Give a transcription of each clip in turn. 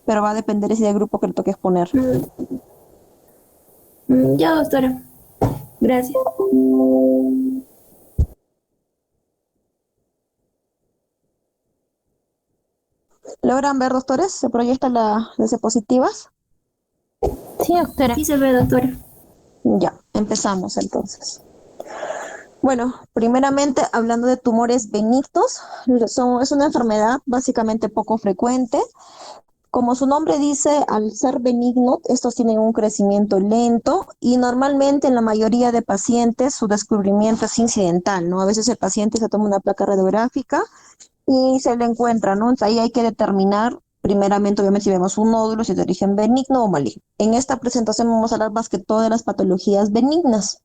pero va a depender ese del grupo que le toque exponer. Ya, doctora. Gracias. ¿Logran ver, doctores? ¿Se proyectan las diapositivas? Sí, doctora. Sí se ve, doctora. Ya, empezamos entonces. Bueno, primeramente hablando de tumores benignos, es una enfermedad básicamente poco frecuente. Como su nombre dice, al ser benigno, estos tienen un crecimiento lento y normalmente en la mayoría de pacientes su descubrimiento es incidental, ¿no? A veces el paciente se toma una placa radiográfica y se le encuentra, ¿no? Entonces ahí hay que determinar, primeramente, obviamente, si vemos un nódulo, si es de origen benigno o maligno. En esta presentación vamos a hablar más que todo de las patologías benignas.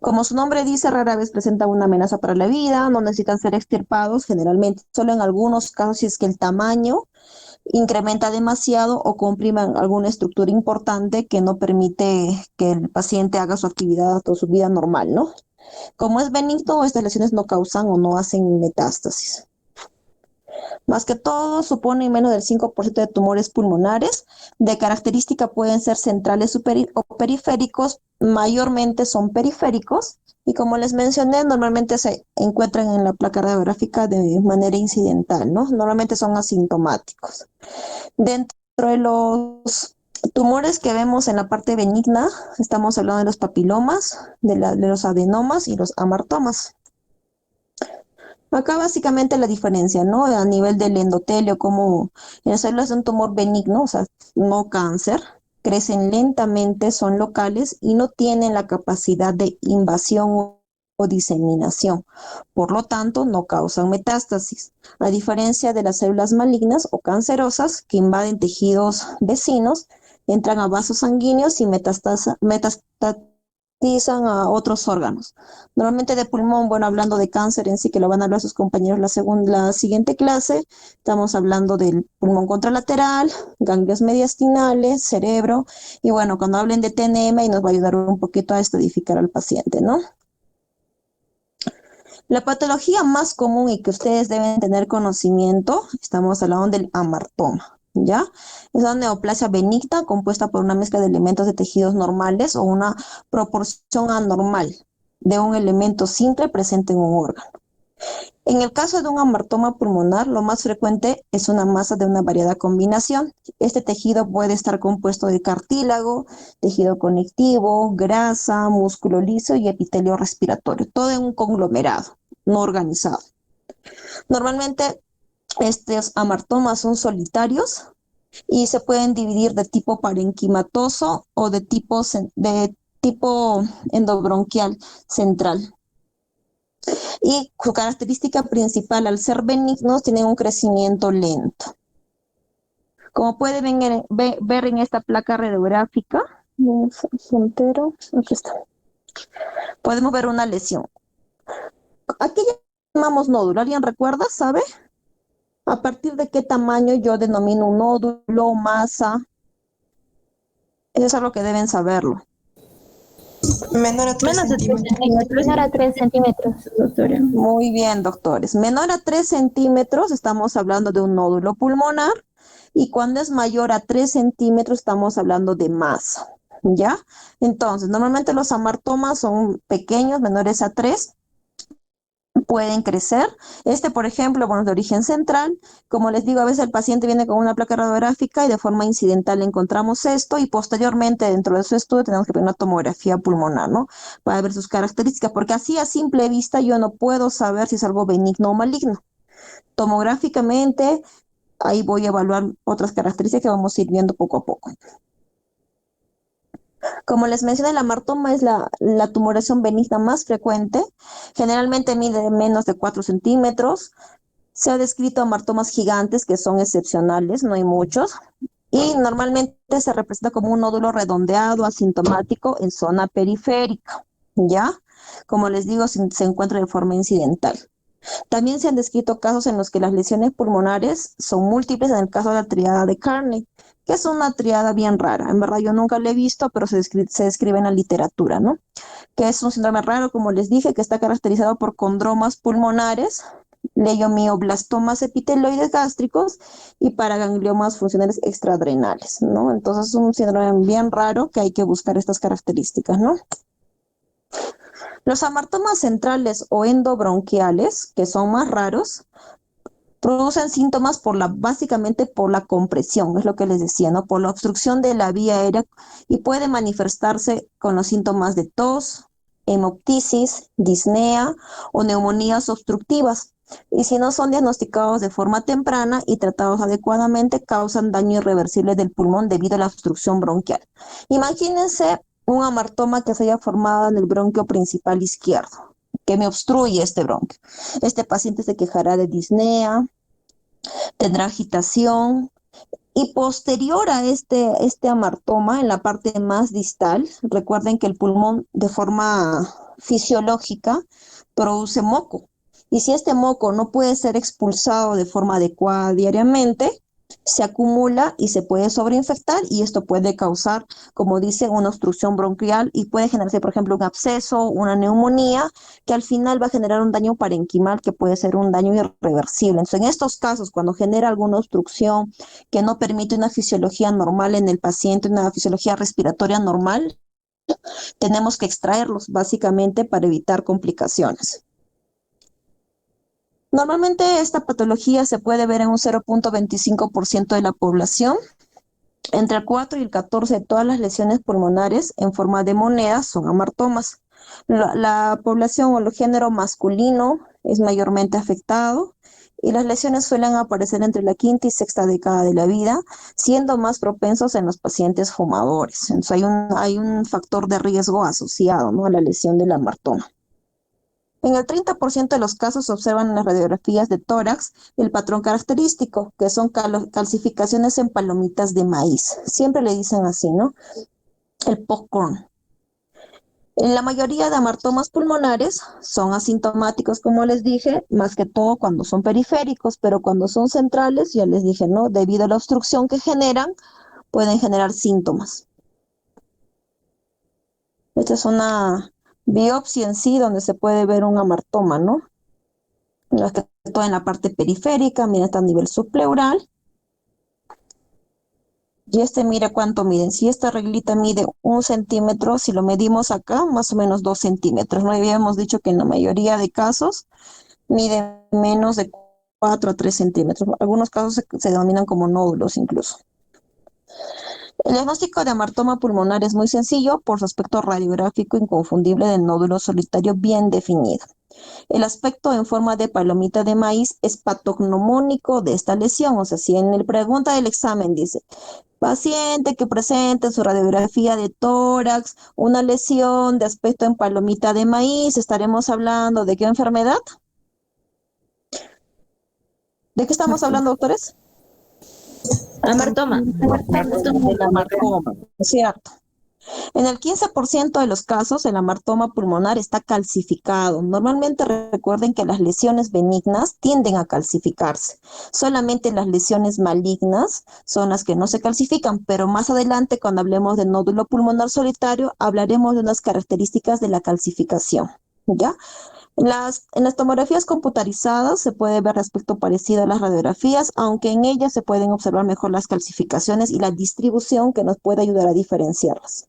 Como su nombre dice, rara vez presentan una amenaza para la vida, no necesitan ser extirpados, generalmente solo en algunos casos si es que el tamaño incrementa demasiado o comprime alguna estructura importante que no permite que el paciente haga su actividad o su vida normal, ¿no? Como es benigno, estas lesiones no causan o no hacen metástasis. Más que todo, suponen menos del 5% de tumores pulmonares. De característica pueden ser centrales o periféricos, mayormente son periféricos. Y como les mencioné, normalmente se encuentran en la placa radiográfica de manera incidental, ¿no? Normalmente son asintomáticos. Dentro de los tumores que vemos en la parte benigna, estamos hablando de los papilomas, de los adenomas y los amartomas. Acá básicamente la diferencia, ¿no? A nivel del endotelio, como en las células de un tumor benigno, o sea, no cáncer, crecen lentamente, son locales y no tienen la capacidad de invasión o diseminación. Por lo tanto, no causan metástasis. A diferencia de las células malignas o cancerosas que invaden tejidos vecinos, entran a vasos sanguíneos y metastatizan a otros órganos. Normalmente de pulmón, bueno, hablando de cáncer en sí, que lo van a hablar sus compañeros la siguiente clase, estamos hablando del pulmón contralateral, ganglios mediastinales, cerebro, y bueno, cuando hablen de TNM, y nos va a ayudar un poquito a estadificar al paciente, ¿no? La patología más común y que ustedes deben tener conocimiento, estamos hablando del amartoma, ¿ya? Es una neoplasia benigna compuesta por una mezcla de elementos de tejidos normales o una proporción anormal de un elemento simple presente en un órgano. En el caso de un amartoma pulmonar, lo más frecuente es una masa de una variada combinación. Este tejido puede estar compuesto de cartílago, tejido conectivo, grasa, músculo liso y epitelio respiratorio, todo en un conglomerado, no organizado. Normalmente estos amartomas son solitarios y se pueden dividir de tipo parenquimatoso o de tipo endobronquial central. Y su característica principal, al ser benignos, tienen un crecimiento lento. Como pueden ver en esta placa radiográfica, aquí está, podemos ver una lesión. Aquí llamamos nódulo, ¿alguien recuerda, sabe? ¿A partir de qué tamaño yo denomino un nódulo, masa? Eso es algo que deben saberlo. Menor a 3 Menos de 3 centímetros. centímetros. Menor a 3 centímetros, doctora. Muy bien, doctores. Menor a 3 centímetros, estamos hablando de un nódulo pulmonar. Y cuando es mayor a 3 centímetros, estamos hablando de masa. ¿Ya? Entonces, normalmente los amartomas son pequeños, menores a 3, pueden crecer. Por ejemplo, bueno, es de origen central. Como les digo, a veces el paciente viene con una placa radiográfica y de forma incidental encontramos esto y posteriormente dentro de su estudio tenemos que ver una tomografía pulmonar, ¿no? Para ver sus características, porque así a simple vista yo no puedo saber si es algo benigno o maligno. Tomográficamente, ahí voy a evaluar otras características que vamos a ir viendo poco a poco. Como les mencioné, el amartoma es la tumoración benigna más frecuente. Generalmente mide menos de 4 centímetros. Se ha descrito amartomas gigantes que son excepcionales, no hay muchos. Y normalmente se representa como un nódulo redondeado, asintomático en zona periférica. ¿Ya? Como les digo, se encuentra de forma incidental. También se han descrito casos en los que las lesiones pulmonares son múltiples, en el caso de la triada de Carney, que es una triada bien rara. En verdad yo nunca la he visto, pero se describe en la literatura, ¿no? Que es un síndrome raro, como les dije, que está caracterizado por condromas pulmonares leiomyoblastomas epiteloides gástricos y para gangliomas funcionales extraadrenales, ¿no? Entonces es un síndrome bien raro que hay que buscar estas características, ¿no? Los amartomas centrales o endobronquiales, que son más raros, producen síntomas básicamente por la compresión, es lo que les decía, ¿no? Por la obstrucción de la vía aérea y puede manifestarse con los síntomas de tos, hemoptisis, disnea o neumonías obstructivas. Y si no son diagnosticados de forma temprana y tratados adecuadamente, causan daño irreversible del pulmón debido a la obstrucción bronquial. Imagínense un amartoma que se haya formado en el bronquio principal izquierdo, que me obstruye este bronquio. Este paciente se quejará de disnea, tendrá agitación y posterior a este amartoma, en la parte más distal, recuerden que el pulmón de forma fisiológica produce moco. Y si este moco no puede ser expulsado de forma adecuada diariamente, se acumula y se puede sobreinfectar y esto puede causar, como dice, una obstrucción bronquial y puede generarse, por ejemplo, un absceso, una neumonía, que al final va a generar un daño parenquimal que puede ser un daño irreversible. Entonces, en estos casos, cuando genera alguna obstrucción que no permite una fisiología normal en el paciente, una fisiología respiratoria normal, tenemos que extraerlos básicamente para evitar complicaciones. Normalmente esta patología se puede ver en un 0.25% de la población. Entre el 4 y el 14 de todas las lesiones pulmonares en forma de moneda son amartomas. La población o el género masculino es mayormente afectado y las lesiones suelen aparecer entre la quinta y sexta década de la vida, siendo más propensos en los pacientes fumadores. Entonces hay un factor de riesgo asociado, ¿no?, a la lesión del amartoma. En el 30% de los casos se observan en las radiografías de tórax el patrón característico, que son calcificaciones en palomitas de maíz. Siempre le dicen así, ¿no? El popcorn. En la mayoría de amartomas pulmonares son asintomáticos, como les dije, más que todo cuando son periféricos, pero cuando son centrales, ya les dije, ¿no? Debido a la obstrucción que generan, pueden generar síntomas. Esta es una biopsia en sí donde se puede ver un amartoma, ¿no? Todo en la parte periférica, mira, está a nivel subpleural. Y mira cuánto miden. Si esta reglita mide 1 centímetro, si lo medimos acá, más o menos 2 centímetros. No habíamos dicho que en la mayoría de casos mide menos de 4 a 3 centímetros. Algunos casos se denominan como nódulos incluso. El diagnóstico de amartoma pulmonar es muy sencillo por su aspecto radiográfico inconfundible del nódulo solitario bien definido. El aspecto en forma de palomita de maíz es patognomónico de esta lesión. O sea, si en la pregunta del examen dice, paciente que presenta en su radiografía de tórax una lesión de aspecto en palomita de maíz, estaremos hablando de qué enfermedad. ¿De qué estamos hablando, doctores? Amartoma. Del amartoma, ¿cierto? En el 15% de los casos, el amartoma pulmonar está calcificado. Normalmente recuerden que las lesiones benignas tienden a calcificarse. Solamente las lesiones malignas son las que no se calcifican, pero más adelante, cuando hablemos de nódulo pulmonar solitario, hablaremos de unas características de la calcificación, ¿ya? En las tomografías computarizadas se puede ver aspecto parecido a las radiografías, aunque en ellas se pueden observar mejor las calcificaciones y la distribución que nos puede ayudar a diferenciarlas.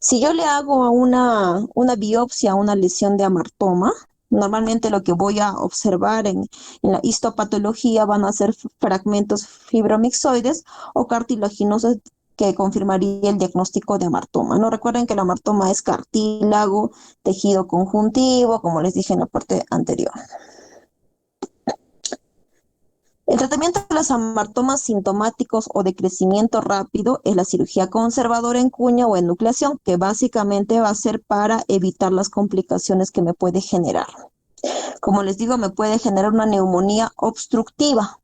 Si yo le hago a una biopsia a una lesión de amartoma, normalmente lo que voy a observar en la histopatología van a ser fragmentos fibromixoides o cartilaginosos que confirmaría el diagnóstico de amartoma, ¿no? Recuerden que el amartoma es cartílago, tejido conjuntivo, como les dije en la parte anterior. El tratamiento de los amartomas sintomáticos o de crecimiento rápido es la cirugía conservadora en cuña o enucleación, que básicamente va a ser para evitar las complicaciones que me puede generar. Como les digo, me puede generar una neumonía obstructiva.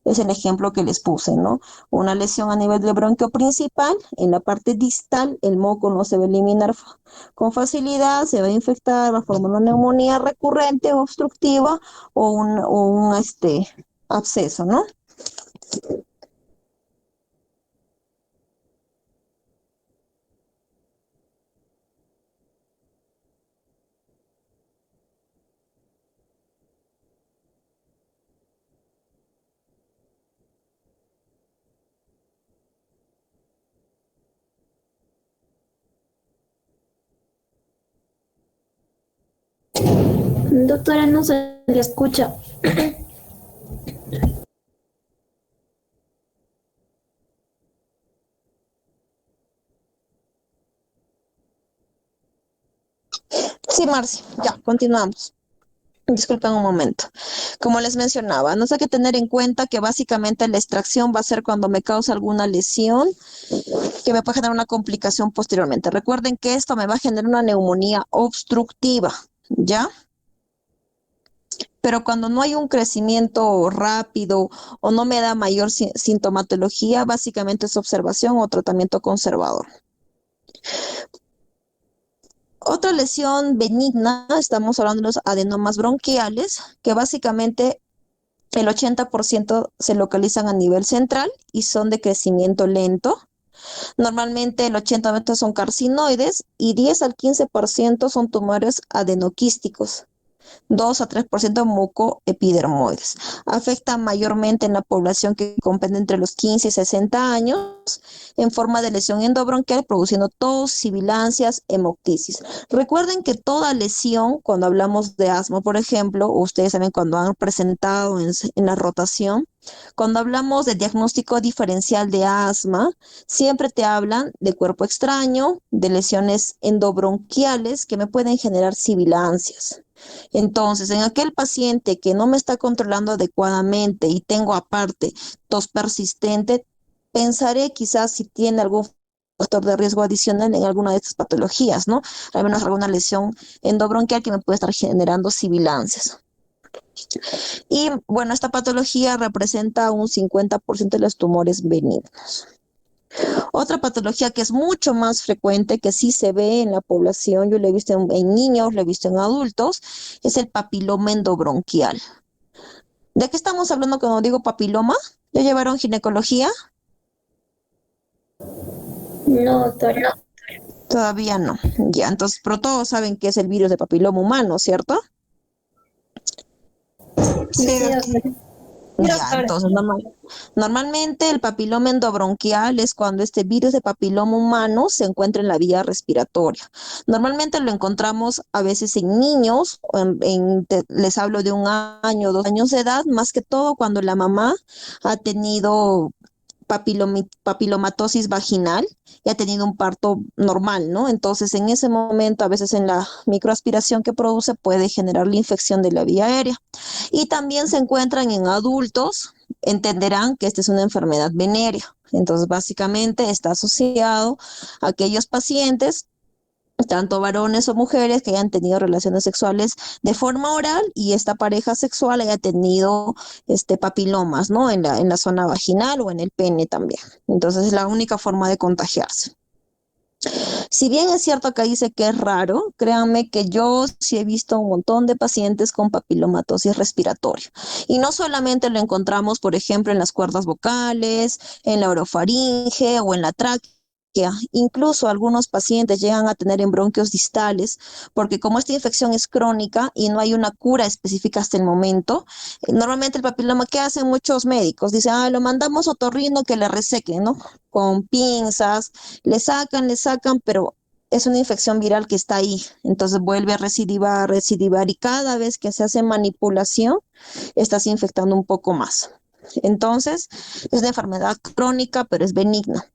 Es el ejemplo que les puse, ¿no? Una lesión a nivel del bronquio principal, en la parte distal, el moco no se va a eliminar con facilidad, se va a infectar, va a formar una neumonía recurrente o obstructiva o un absceso, ¿no? Doctora, no se le escucha. Sí, Marci, ya, continuamos. Disculpen un momento. Como les mencionaba, nos hay que tener en cuenta que básicamente la extracción va a ser cuando me causa alguna lesión que me puede generar una complicación posteriormente. Recuerden que esto me va a generar una neumonía obstructiva, ¿ya? Pero cuando no hay un crecimiento rápido o no me da mayor sintomatología, básicamente es observación o tratamiento conservador. Otra lesión benigna, estamos hablando de los adenomas bronquiales, que básicamente el 80% se localizan a nivel central y son de crecimiento lento. Normalmente el 80% son carcinoides y 10 al 15% son tumores adenoquísticos. 2 a 3% mucoepidermoides. Afecta mayormente en la población que comprende entre los 15 y 60 años en forma de lesión endobronquial, produciendo tos, sibilancias, hemoptisis. Recuerden que toda lesión, cuando hablamos de asma, por ejemplo, ustedes saben cuando han presentado en la rotación, cuando hablamos de diagnóstico diferencial de asma, siempre te hablan de cuerpo extraño, de lesiones endobronquiales que me pueden generar sibilancias. Entonces, en aquel paciente que no me está controlando adecuadamente y tengo aparte tos persistente, pensaré quizás si tiene algún factor de riesgo adicional en alguna de estas patologías, ¿no? Al menos alguna lesión endobronquial que me puede estar generando sibilancias. Y bueno, esta patología representa un 50% de los tumores benignos. Otra patología que es mucho más frecuente, que sí se ve en la población, yo lo he visto en niños, lo he visto en adultos, es el papiloma endobronquial. ¿De qué estamos hablando cuando digo papiloma? ¿Ya llevaron ginecología? No, doctora. Todavía no. Ya, entonces, pero todos saben que es el virus de papiloma humano, ¿cierto? Sí, Sí, doctor. doctora. Ya, entonces normalmente el papiloma endobronquial es cuando este virus de papiloma humano se encuentra en la vía respiratoria. Normalmente lo encontramos a veces en niños, les hablo de 1 año, 2 años de edad, más que todo cuando la mamá ha tenido papilomatosis vaginal y ha tenido un parto normal, ¿no? Entonces, en ese momento, a veces en la microaspiración que produce puede generar la infección de la vía aérea. Y también se encuentran en adultos, entenderán que esta es una enfermedad venérea. Entonces, básicamente está asociado a aquellos pacientes, tanto varones o mujeres, que hayan tenido relaciones sexuales de forma oral y esta pareja sexual haya tenido papilomas, ¿no? En la zona vaginal o en el pene también. Entonces es la única forma de contagiarse. Si bien es cierto que dice que es raro, créanme que yo sí he visto un montón de pacientes con papilomatosis respiratoria. Y no solamente lo encontramos, por ejemplo, en las cuerdas vocales, en la orofaringe o en la tráquea. Incluso algunos pacientes llegan a tener en bronquios distales, porque como esta infección es crónica y no hay una cura específica hasta el momento, normalmente el papiloma, ¿qué hacen muchos médicos? Dicen, lo mandamos a otorrino que le reseque, ¿no? Con pinzas, le sacan, pero es una infección viral que está ahí. Entonces vuelve a recidivar y cada vez que se hace manipulación, estás infectando un poco más. Entonces, es una enfermedad crónica, pero es benigna.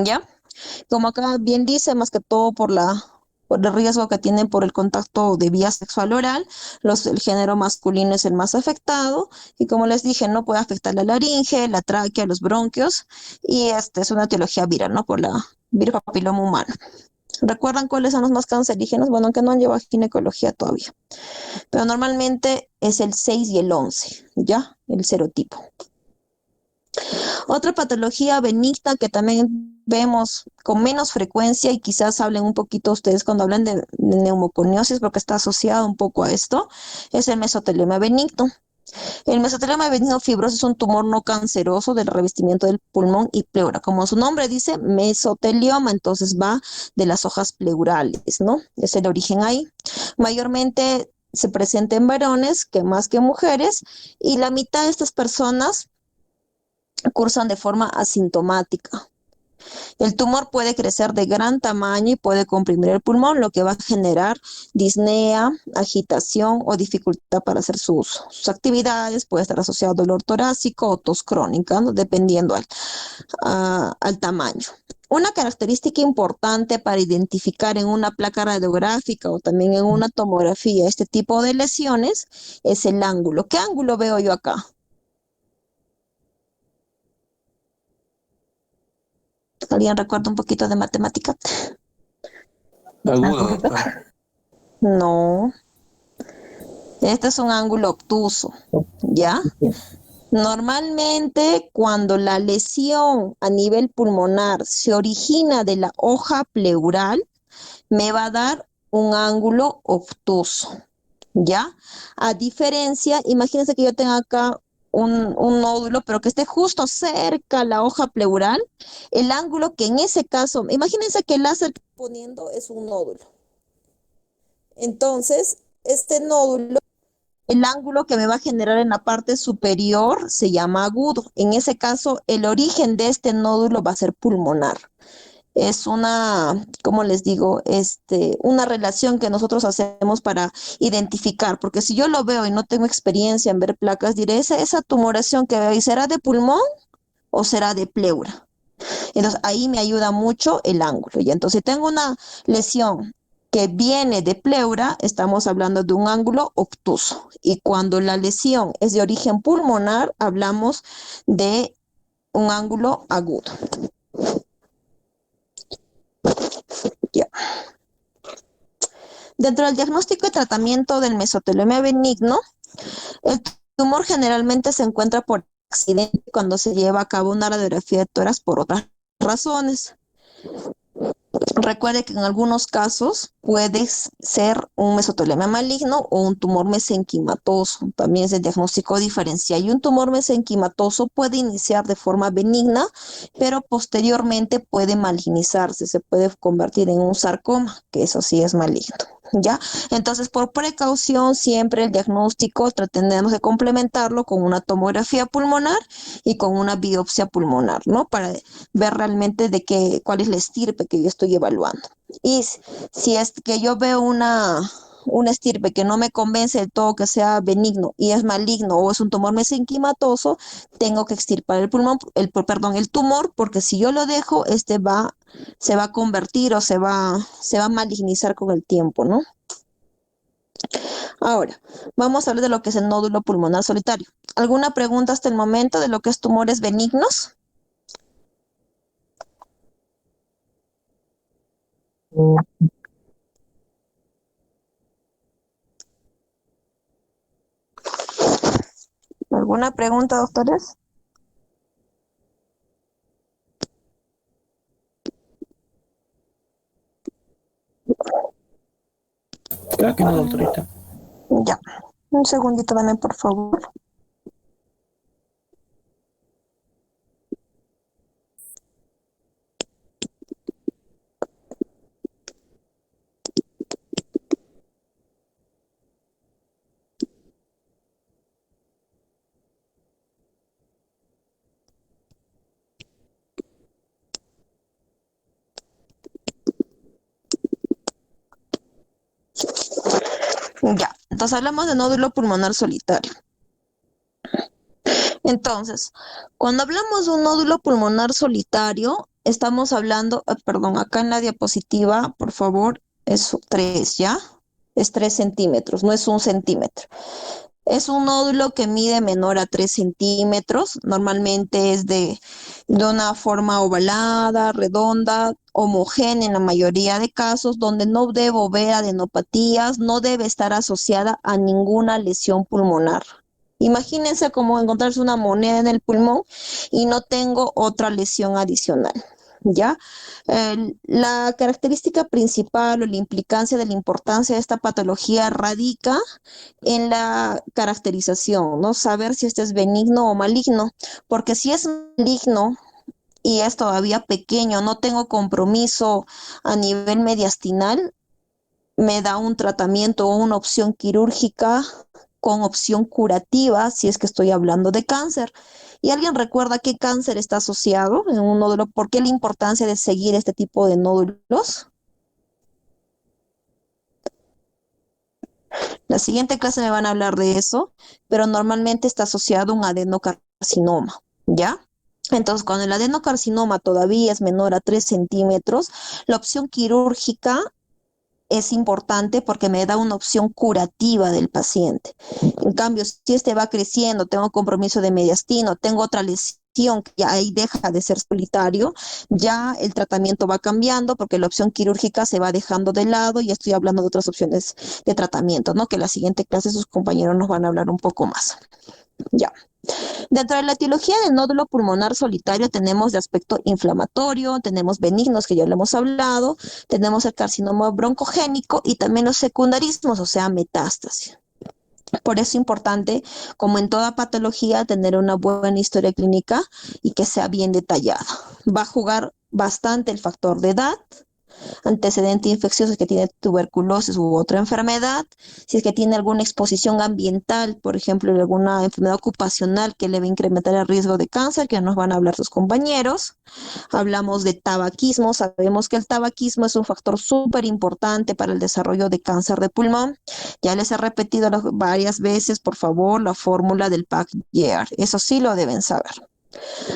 ¿Ya? Como acá bien dice, más que todo por el riesgo que tienen por el contacto de vía sexual oral, el género masculino es el más afectado y como les dije, no puede afectar la laringe, la tráquea, los bronquios y esta es una etiología viral, ¿no? Por la virus papiloma humano. ¿Recuerdan cuáles son los más cancerígenos? Bueno, aunque no han llevado ginecología todavía, pero normalmente es el 6 y el 11, ¿ya? El serotipo. Otra patología benigna que también vemos con menos frecuencia y quizás hablen un poquito ustedes cuando hablan de neumoconiosis porque está asociado un poco a esto, es el mesotelioma benigno. El mesotelioma benigno fibroso es un tumor no canceroso del revestimiento del pulmón y pleura. Como su nombre dice, mesotelioma, entonces va de las hojas pleurales, ¿no? Es el origen ahí. Mayormente se presenta en varones que más que mujeres y la mitad de estas personas cursan de forma asintomática. El tumor puede crecer de gran tamaño y puede comprimir el pulmón, lo que va a generar disnea, agitación o dificultad para hacer sus actividades. Puede estar asociado a dolor torácico o tos crónica, ¿no? Dependiendo al tamaño. Una característica importante para identificar en una placa radiográfica o también en una tomografía este tipo de lesiones es el ángulo. ¿Qué ángulo veo yo acá? ¿Alguien recuerda un poquito de matemática? Agudo, doctora. No, este es un ángulo obtuso, ¿ya? Normalmente, cuando la lesión a nivel pulmonar se origina de la hoja pleural, me va a dar un ángulo obtuso, ¿ya? A diferencia, imagínense que yo tenga acá un nódulo, pero que esté justo cerca a la hoja pleural, el ángulo que en ese caso, imagínense que el láser que estoy poniendo es un nódulo. Entonces, este nódulo, el ángulo que me va a generar en la parte superior se llama agudo. En ese caso, el origen de este nódulo va a ser pulmonar. Es una, ¿cómo les digo? Una relación que nosotros hacemos para identificar, porque si yo lo veo y no tengo experiencia en ver placas, diré, esa tumoración que veo ahí, ¿será de pulmón o será de pleura? Entonces ahí me ayuda mucho el ángulo. Y entonces si tengo una lesión que viene de pleura, estamos hablando de un ángulo obtuso. Y cuando la lesión es de origen pulmonar, hablamos de un ángulo agudo. Ya. Dentro del diagnóstico y tratamiento del mesotelioma benigno, el tumor generalmente se encuentra por accidente cuando se lleva a cabo una radiografía de tórax por otras razones. Recuerde que en algunos casos puede ser un mesotelioma maligno o un tumor mesenquimatoso. También es el diagnóstico diferencial. Y un tumor mesenquimatoso puede iniciar de forma benigna, pero posteriormente puede malignizarse, se puede convertir en un sarcoma, que eso sí es maligno. ¿Ya? Entonces, por precaución, siempre el diagnóstico tratemos de complementarlo con una tomografía pulmonar y con una biopsia pulmonar, ¿no? Para ver realmente cuál es la estirpe que yo estoy evaluando. Y si es que yo veo una estirpe que no me convence del todo que sea benigno y es maligno o es un tumor mesenquimatoso, tengo que extirpar el tumor, porque si yo lo dejo, se va a convertir o se va a malignizar con el tiempo, ¿no? Ahora, vamos a hablar de lo que es el nódulo pulmonar solitario. ¿Alguna pregunta hasta el momento de lo que es tumores benignos? ¿Alguna pregunta, doctores? Creo que no, doctorita. Ya. Un segundito, dame, por favor. Ya. Entonces hablamos de nódulo pulmonar solitario. Entonces, cuando hablamos de un nódulo pulmonar solitario, estamos hablando, perdón, acá en la diapositiva, por favor, es 3, ¿ya? Es 3 centímetros, no es 1 centímetro. Es un nódulo que mide menor a 3 centímetros, normalmente es de una forma ovalada, redonda, homogénea en la mayoría de casos, donde no debo ver adenopatías, no debe estar asociada a ninguna lesión pulmonar. Imagínense como encontrarse una moneda en el pulmón y no tengo otra lesión adicional, ¿ya? La característica principal o la implicancia de la importancia de esta patología radica en la caracterización, ¿no? Saber si este es benigno o maligno, porque si es maligno y es todavía pequeño, no tengo compromiso a nivel mediastinal, me da un tratamiento o una opción quirúrgica con opción curativa si es que estoy hablando de cáncer. ¿Y alguien recuerda qué cáncer está asociado en un nódulo? ¿Por qué la importancia de seguir este tipo de nódulos? La siguiente clase me van a hablar de eso, pero normalmente está asociado a un adenocarcinoma, ¿ya? Entonces, cuando el adenocarcinoma todavía es menor a 3 centímetros, la opción quirúrgica es importante porque me da una opción curativa del paciente. En cambio, si este va creciendo, tengo compromiso de mediastino, tengo otra lesión que ya ahí deja de ser solitario, ya el tratamiento va cambiando porque la opción quirúrgica se va dejando de lado y estoy hablando de otras opciones de tratamiento, ¿no? Que en la siguiente clase sus compañeros nos van a hablar un poco más. Ya. Dentro de la etiología del nódulo pulmonar solitario tenemos de aspecto inflamatorio, tenemos benignos que ya lo hemos hablado, tenemos el carcinoma broncogénico y también los secundarismos, o sea, metástasis. Por eso es importante, como en toda patología, tener una buena historia clínica y que sea bien detallada. Va a jugar bastante el factor de edad, antecedente infeccioso, que tiene tuberculosis u otra enfermedad, si es que tiene alguna exposición ambiental, por ejemplo, alguna enfermedad ocupacional que le va a incrementar el riesgo de cáncer, que nos van a hablar sus compañeros. Hablamos de tabaquismo, sabemos que el tabaquismo es un factor súper importante para el desarrollo de cáncer de pulmón. Ya les he repetido varias veces, por favor, la fórmula del PAC-YEAR, eso sí lo deben saber.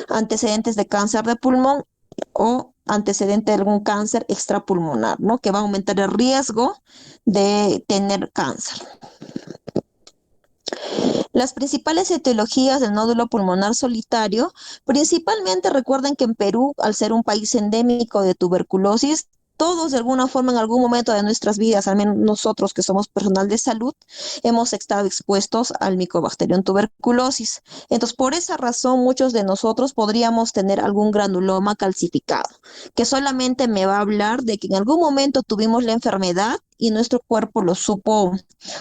Antecedentes de cáncer de pulmón o antecedente de algún cáncer extrapulmonar, ¿no? Que va a aumentar el riesgo de tener cáncer. Las principales etiologías del nódulo pulmonar solitario, principalmente recuerden que en Perú, al ser un país endémico de tuberculosis, todos de alguna forma en algún momento de nuestras vidas, al menos nosotros que somos personal de salud, hemos estado expuestos al Mycobacterium tuberculosis. Entonces, por esa razón, muchos de nosotros podríamos tener algún granuloma calcificado, que solamente me va a hablar de que en algún momento tuvimos la enfermedad y nuestro cuerpo lo supo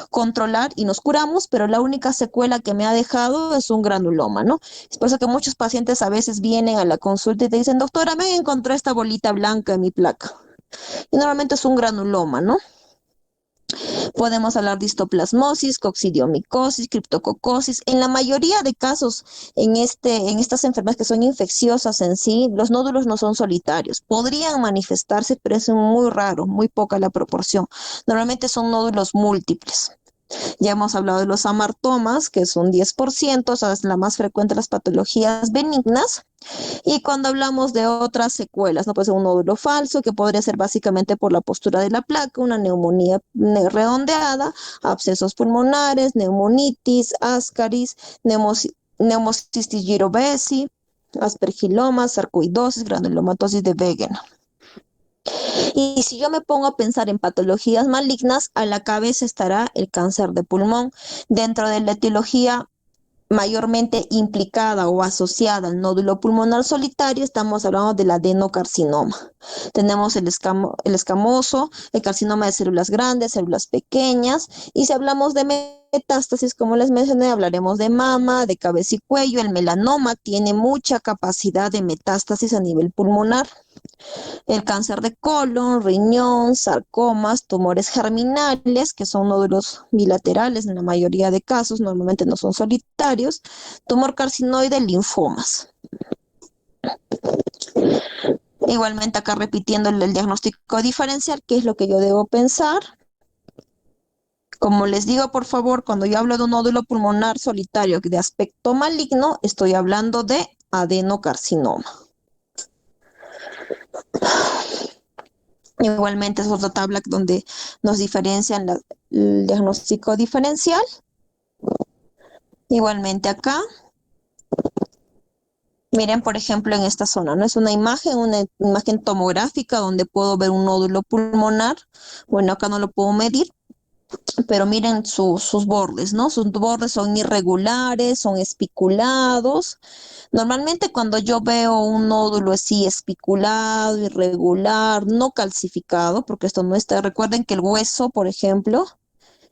controlar y nos curamos, pero la única secuela que me ha dejado es un granuloma, ¿no? Es por eso que muchos pacientes a veces vienen a la consulta y te dicen, doctora, me encontré esta bolita blanca en mi placa. Y normalmente es un granuloma, ¿no? Podemos hablar de histoplasmosis, coccidiomicosis, criptococosis. En la mayoría de casos, en estas enfermedades que son infecciosas en sí, los nódulos no son solitarios. Podrían manifestarse, pero es muy raro, muy poca la proporción. Normalmente son nódulos múltiples. Ya hemos hablado de los amartomas, que es un 10%, o sea, es la más frecuente de las patologías benignas. Y cuando hablamos de otras secuelas, ¿no? Puede ser un nódulo falso, que podría ser básicamente por la postura de la placa, una neumonía redondeada, abscesos pulmonares, neumonitis, ascaris, neumocistis girovesi, aspergilomas, sarcoidosis, granulomatosis de Wegener. Y si yo me pongo a pensar en patologías malignas, a la cabeza estará el cáncer de pulmón. Dentro de la etiología mayormente implicada o asociada al nódulo pulmonar solitario, estamos hablando del adenocarcinoma. Tenemos el escamoso, el carcinoma de células grandes, células pequeñas, y si hablamos de metástasis, como les mencioné, hablaremos de mama, de cabeza y cuello. El melanoma tiene mucha capacidad de metástasis a nivel pulmonar. El cáncer de colon, riñón, sarcomas, tumores germinales, que son nódulos bilaterales en la mayoría de casos, normalmente no son solitarios, tumor carcinoide, linfomas. Igualmente acá repitiendo el diagnóstico diferencial, ¿qué es lo que yo debo pensar? Como les digo, por favor, cuando yo hablo de un nódulo pulmonar solitario de aspecto maligno, estoy hablando de adenocarcinoma. Igualmente es otra tabla donde nos diferencian el diagnóstico diferencial. Igualmente acá. Miren, por ejemplo, en esta zona, ¿no? Es una imagen tomográfica donde puedo ver un nódulo pulmonar. Bueno, acá no lo puedo medir, pero miren sus bordes, ¿no? Sus bordes son irregulares, son espiculados. Normalmente cuando yo veo un nódulo así espiculado, irregular, no calcificado, porque esto no está, recuerden que el hueso, por ejemplo,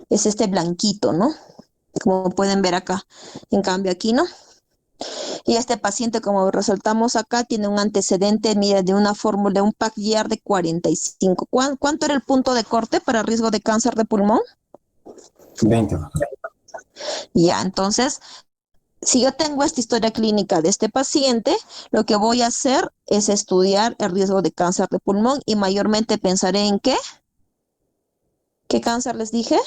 es este blanquito, ¿no? Como pueden ver acá. En cambio aquí, ¿no? Y este paciente, como resaltamos acá, tiene un antecedente, mira, de una fórmula, de un PAC-YEAR de 45. ¿Cuánto era el punto de corte para riesgo de cáncer de pulmón? 20. Ya, entonces, si yo tengo esta historia clínica de este paciente, lo que voy a hacer es estudiar el riesgo de cáncer de pulmón y mayormente pensaré en ¿qué? ¿Qué cáncer les dije?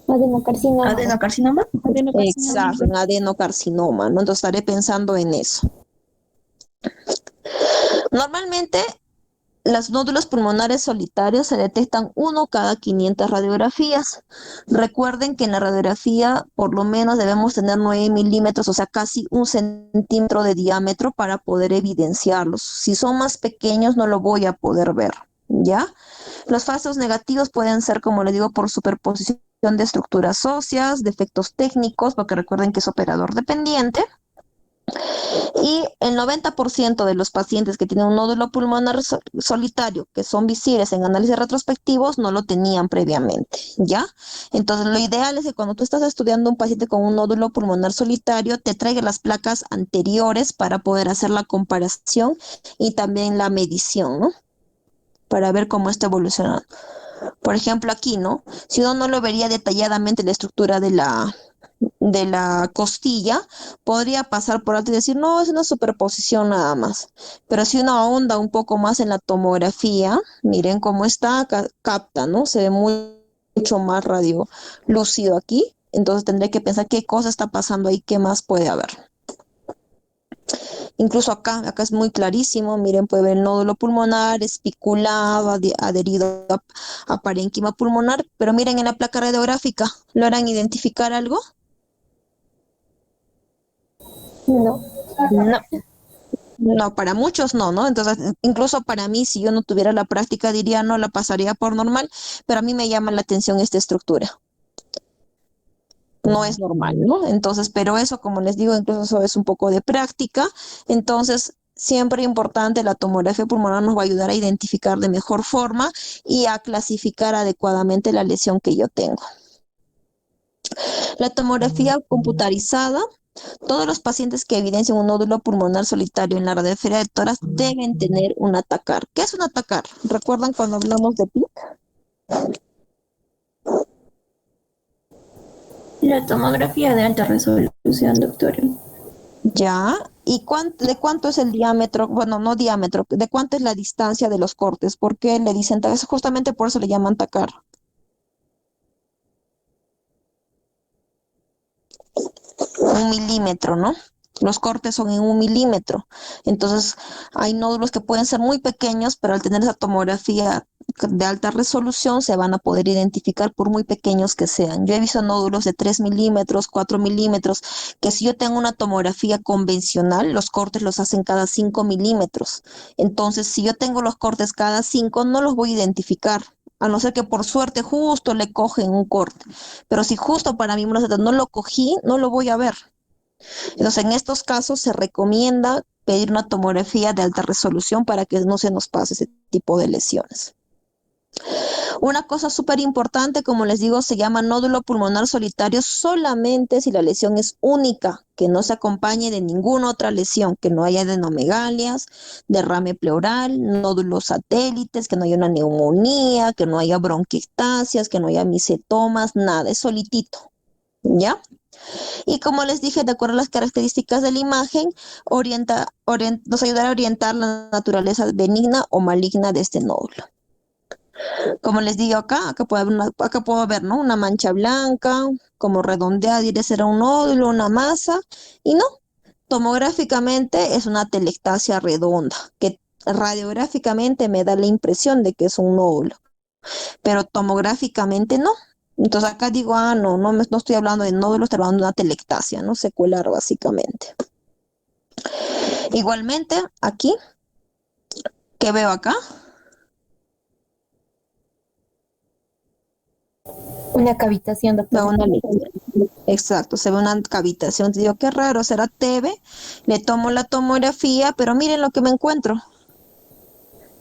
Adenocarcinoma. ¿Adenocarcinoma? Exacto, en adenocarcinoma, ¿no? Entonces estaré pensando en eso. Normalmente, los nódulos pulmonares solitarios se detectan uno cada 500 radiografías. Recuerden que en la radiografía por lo menos debemos tener 9 milímetros, o sea, casi 1 centímetro de diámetro para poder evidenciarlos. Si son más pequeños no lo voy a poder ver, ¿ya? Los falsos negativos pueden ser, como les digo, por superposición de estructuras óseas, defectos técnicos, porque recuerden que es operador dependiente. Y el 90% de los pacientes que tienen un nódulo pulmonar solitario, que son visibles en análisis retrospectivos, no lo tenían previamente, ¿ya? Entonces, lo ideal es que cuando tú estás estudiando un paciente con un nódulo pulmonar solitario, te traiga las placas anteriores para poder hacer la comparación y también la medición, ¿no? Para ver cómo está evolucionando. Por ejemplo, aquí, ¿no? Si uno no lo vería detalladamente la estructura de la costilla, podría pasar por alto y decir, no, es una superposición nada más. Pero si uno ahonda un poco más en la tomografía, miren cómo está, capta, ¿no? Se ve mucho más radiolúcido aquí. Entonces tendré que pensar qué cosa está pasando ahí, qué más puede haber. Incluso acá es muy clarísimo, miren, puede ver el nódulo pulmonar, espiculado, adherido a parénquima pulmonar, pero miren en la placa radiográfica, ¿logran identificar algo? No. No. No, para muchos no, ¿no? Entonces, incluso para mí, si yo no tuviera la práctica, diría no, la pasaría por normal, pero a mí me llama la atención esta estructura. No es normal, ¿no? Entonces, pero eso, como les digo, incluso eso es un poco de práctica. Entonces, siempre importante, la tomografía pulmonar nos va a ayudar a identificar de mejor forma y a clasificar adecuadamente la lesión que yo tengo. La tomografía computarizada, todos los pacientes que evidencian un nódulo pulmonar solitario en la radiografía de tórax deben tener un ATACAR. ¿Qué es un ATACAR? ¿Recuerdan cuando hablamos de PIC? La tomografía de alta resolución, doctora. Ya. ¿Y de cuánto es el diámetro? Bueno, no diámetro, ¿de cuánto es la distancia de los cortes? ¿Por qué le dicen TACAR? Justamente por eso le llaman TACAR. 1 milímetro, ¿no? Los cortes son en 1 milímetro. Entonces, hay nódulos que pueden ser muy pequeños, pero al tener esa tomografía de alta resolución se van a poder identificar por muy pequeños que sean. Yo he visto nódulos de 3 milímetros, 4 milímetros, que si yo tengo una tomografía convencional, los cortes los hacen cada 5 milímetros. Entonces, si yo tengo los cortes cada 5, no los voy a identificar. A no ser que por suerte justo le cogen un corte. Pero si justo para mí no lo cogí, no lo voy a ver. Entonces, en estos casos se recomienda pedir una tomografía de alta resolución para que no se nos pase ese tipo de lesiones. Una cosa súper importante, como les digo, se llama nódulo pulmonar solitario solamente si la lesión es única, que no se acompañe de ninguna otra lesión, que no haya adenomegalias, derrame pleural, nódulos satélites, que no haya una neumonía, que no haya bronquiectasias, que no haya misetomas, nada, es solitito, ¿ya? Y como les dije, de acuerdo a las características de la imagen, nos ayudará a orientar la naturaleza benigna o maligna de este nódulo. Como les digo acá puedo ver, ¿no? Una mancha blanca, como redondeada, diré será un nódulo, una masa, y no, tomográficamente es una telectasia redonda, que radiográficamente me da la impresión de que es un nódulo, pero tomográficamente no. Entonces acá digo, no estoy hablando de nódulos, estoy hablando de una telectasia, ¿no? Secular básicamente. Igualmente, aquí, ¿qué veo acá? Una cavitación, Veo doctora. una lesión. Exacto, se ve una cavitación. Te digo, qué raro, será TB. Le tomo la tomografía, pero miren lo que me encuentro.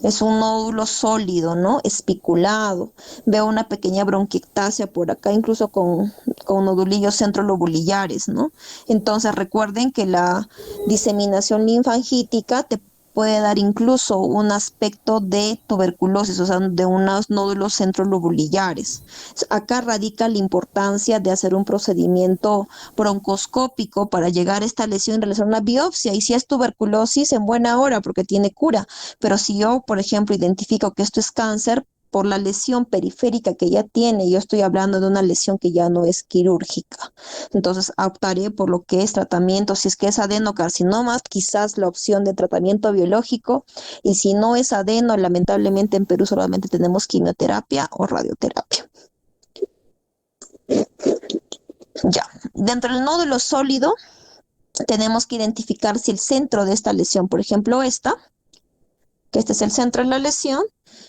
Es un nódulo sólido, ¿no? Espiculado. Veo una pequeña bronquiectasia por acá, incluso con nodulillos centrolobulillares, ¿no? Entonces recuerden que la diseminación linfangítica puede dar incluso un aspecto de tuberculosis, o sea, de unos nódulos centrolobulillares. Acá radica la importancia de hacer un procedimiento broncoscópico para llegar a esta lesión y realizar una biopsia. Y si es tuberculosis, en buena hora, porque tiene cura. Pero si yo, por ejemplo, identifico que esto es cáncer, por la lesión periférica que ya tiene, yo estoy hablando de una lesión que ya no es quirúrgica. Entonces optaré por lo que es tratamiento. Si es que es adenocarcinoma, quizás la opción de tratamiento biológico. Y si no es adeno, lamentablemente en Perú solamente tenemos quimioterapia o radioterapia. Ya, dentro del nódulo sólido tenemos que identificar si el centro de esta lesión, por ejemplo esta, que este es el centro de la lesión,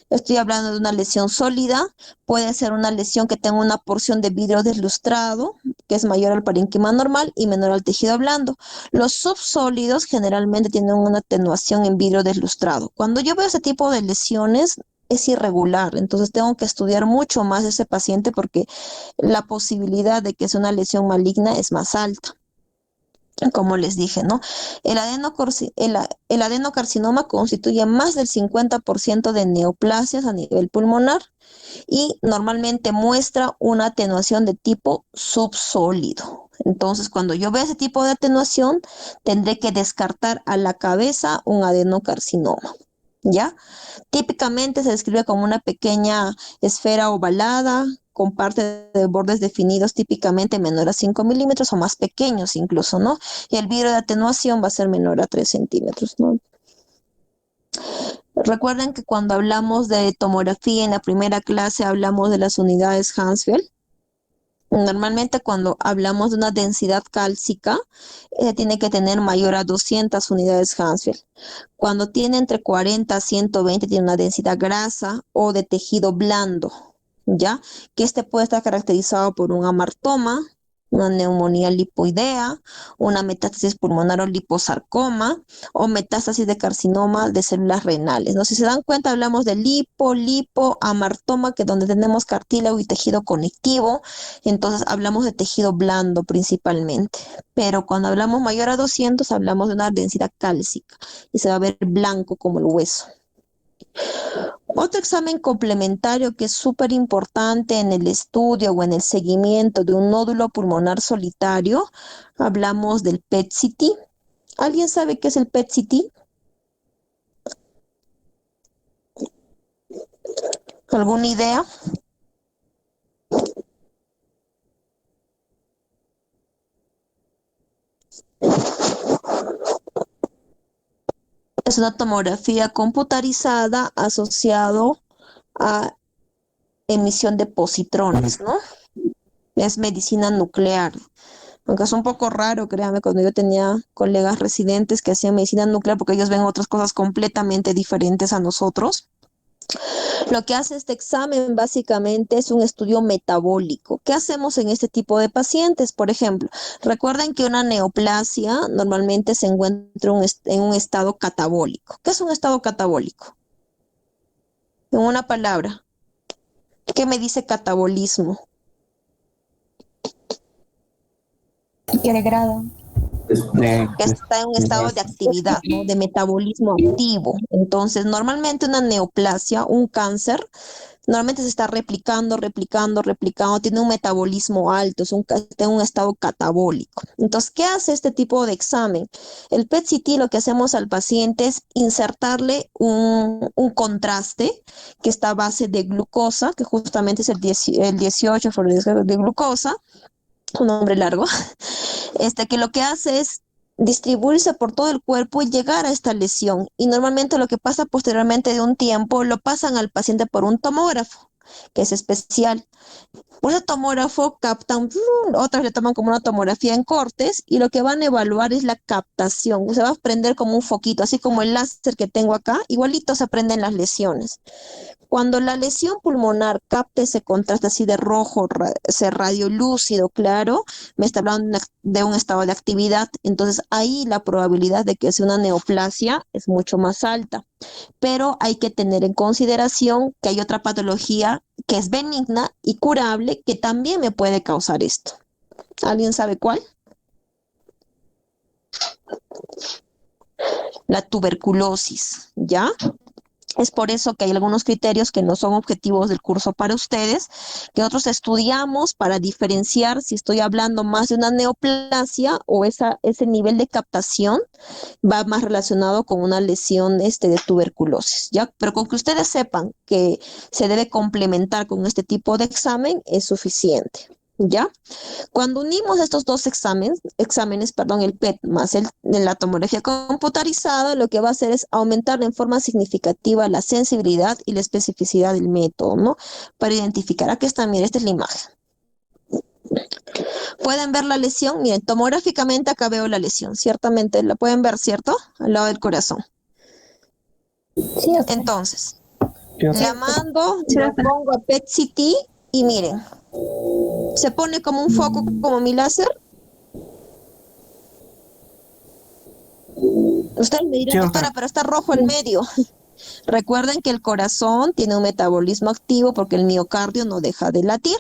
estoy hablando de una lesión sólida, puede ser una lesión que tenga una porción de vidrio deslustrado, que es mayor al parénquima normal y menor al tejido blando. Los subsólidos generalmente tienen una atenuación en vidrio deslustrado. Cuando yo veo ese tipo de lesiones, es irregular, entonces tengo que estudiar mucho más ese paciente porque la posibilidad de que sea una lesión maligna es más alta. Como les dije, ¿no? El adenocarcinoma constituye más del 50% de neoplasias a nivel pulmonar y normalmente muestra una atenuación de tipo subsólido. Entonces, cuando yo vea ese tipo de atenuación, tendré que descartar a la cabeza un adenocarcinoma, ¿ya? Típicamente se describe como una pequeña esfera ovalada con parte de bordes definidos típicamente menor a 5 milímetros o más pequeños incluso, ¿no? Y el vidrio de atenuación va a ser menor a 3 centímetros, ¿no? Recuerden que cuando hablamos de tomografía en la primera clase hablamos de las unidades Hansfield. Normalmente cuando hablamos de una densidad cálcica, tiene que tener mayor a 200 unidades Hansfield. Cuando tiene entre 40 a 120 tiene una densidad grasa o de tejido blando, ¿ya? Que este puede estar caracterizado por un amartoma, una neumonía lipoidea, una metástasis pulmonar o liposarcoma o metástasis de carcinoma de células renales, ¿no? Si se dan cuenta, hablamos de amartoma, que es donde tenemos cartílago y tejido conectivo, entonces hablamos de tejido blando principalmente. Pero cuando hablamos mayor a 200, hablamos de una densidad cálcica y se va a ver blanco como el hueso. Otro examen complementario que es súper importante en el estudio o en el seguimiento de un nódulo pulmonar solitario, hablamos del PET-CT. ¿Alguien sabe qué es el PET-CT? ¿Alguna idea? Es una tomografía computarizada asociado a emisión de positrones, ¿no? Es medicina nuclear. Aunque es un poco raro, créame, cuando yo tenía colegas residentes que hacían medicina nuclear porque ellos ven otras cosas completamente diferentes a nosotros. Lo que hace este examen básicamente es un estudio metabólico. ¿Qué hacemos en este tipo de pacientes? Por ejemplo, recuerden que una neoplasia normalmente se encuentra en un estado catabólico. ¿Qué es un estado catabólico? En una palabra, ¿qué me dice catabolismo? Que degrada. Que está en un estado de actividad, ¿no? De metabolismo activo. Entonces, normalmente una neoplasia, un cáncer, normalmente se está replicando, tiene un metabolismo alto, está en un estado catabólico. Entonces, ¿qué hace este tipo de examen? El PET-CT, lo que hacemos al paciente es insertarle un contraste que está a base de glucosa, que justamente es el 18 de glucosa, un nombre largo, que lo que hace es distribuirse por todo el cuerpo y llegar a esta lesión. Y normalmente lo que pasa posteriormente de un tiempo, lo pasan al paciente por un tomógrafo, que es especial. Por ese tomógrafo captan, otras le toman como una tomografía en cortes y lo que van a evaluar es la captación. Se va a prender como un foquito, así como el láser que tengo acá, igualito se prenden las lesiones. Cuando la lesión pulmonar capta ese contraste así de rojo, ese radio lúcido, claro, me está hablando de un estado de actividad, entonces ahí la probabilidad de que sea una neoplasia es mucho más alta. Pero hay que tener en consideración que hay otra patología que es benigna y curable que también me puede causar esto. ¿Alguien sabe cuál? la tuberculosis, ¿ya? Es por eso que hay algunos criterios que no son objetivos del curso para ustedes, que nosotros estudiamos para diferenciar si estoy hablando más de una neoplasia o ese nivel de captación va más relacionado con una lesión de tuberculosis, ¿ya? Pero con que ustedes sepan que se debe complementar con este tipo de examen es suficiente, ¿ya? Cuando unimos estos dos exámenes, el PET más la tomografía computarizada, lo que va a hacer es aumentar en forma significativa la sensibilidad y la especificidad del método, ¿no? Para identificar, aquí está, mire, esta es la imagen. ¿Pueden ver la lesión? Miren, tomográficamente acá veo la lesión, ciertamente la pueden ver, ¿cierto? Al lado del corazón. Sí, doctora. Entonces, Yo, la mando, Sí, la doctora. pongo a PET CT y miren, se pone como un foco, como mi láser. Ustedes me dirán, sí, doctora, doctora. pero está rojo el medio. Recuerden que el corazón tiene un metabolismo activo porque el miocardio no deja de latir.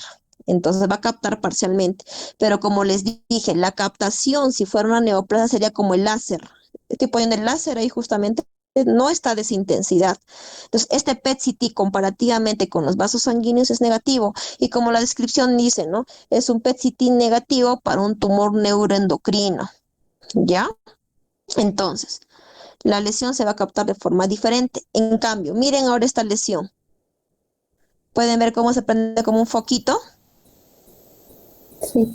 Entonces va a captar parcialmente. Pero como les dije, la captación, si fuera una neoplasia, sería como el láser. Estoy poniendo el láser ahí justamente, no está de esa intensidad. Entonces, este PET-CT comparativamente con los vasos sanguíneos es negativo. Y como la descripción dice, ¿no? Es un PET-CT negativo para un tumor neuroendocrino. ¿Ya? Entonces, la lesión se va a captar de forma diferente. En cambio, miren ahora esta lesión. ¿Pueden ver cómo se prende como un foquito? Sí.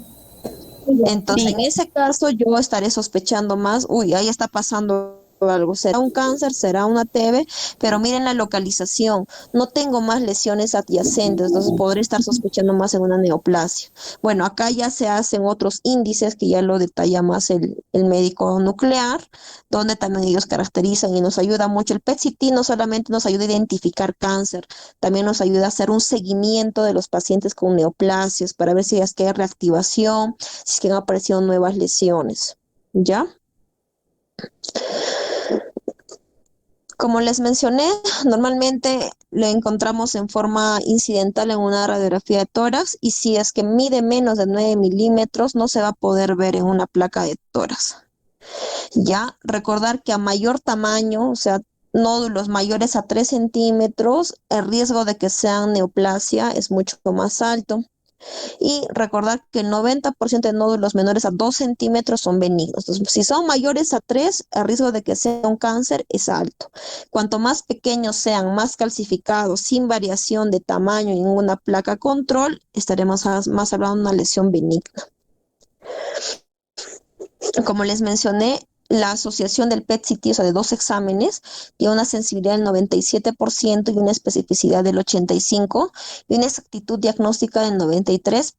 Entonces, en ese caso, yo estaré sospechando más, uy, ahí está pasando algo, será un cáncer, será una TB, pero miren la localización, no tengo más lesiones adyacentes, entonces podré estar sospechando más en una neoplasia. Bueno, acá ya se hacen otros índices que ya lo detalla más el médico nuclear, donde también ellos caracterizan y nos ayuda mucho. El PET-CT no solamente nos ayuda a identificar cáncer, también nos ayuda a hacer un seguimiento de los pacientes con neoplasias para ver si es que hay reactivación, si es que han aparecido nuevas lesiones, ¿ya? Como les mencioné, normalmente lo encontramos en forma incidental en una radiografía de tórax y si es que mide menos de 9 milímetros no se va a poder ver en una placa de tórax. Ya, recordar que a mayor tamaño, o sea, nódulos mayores a 3 centímetros, el riesgo de que sean neoplasia es mucho más alto. Y recordar que el 90% de nódulos menores a 2 centímetros son benignos. Entonces, si son mayores a 3, el riesgo de que sea un cáncer es alto. Cuanto más pequeños sean, más calcificados, sin variación de tamaño en una placa control, estaremos más hablando de una lesión benigna. Como les mencioné, la asociación del PET-CT, o sea, de dos exámenes, tiene una sensibilidad del 97% y una especificidad del 85% y una exactitud diagnóstica del 93%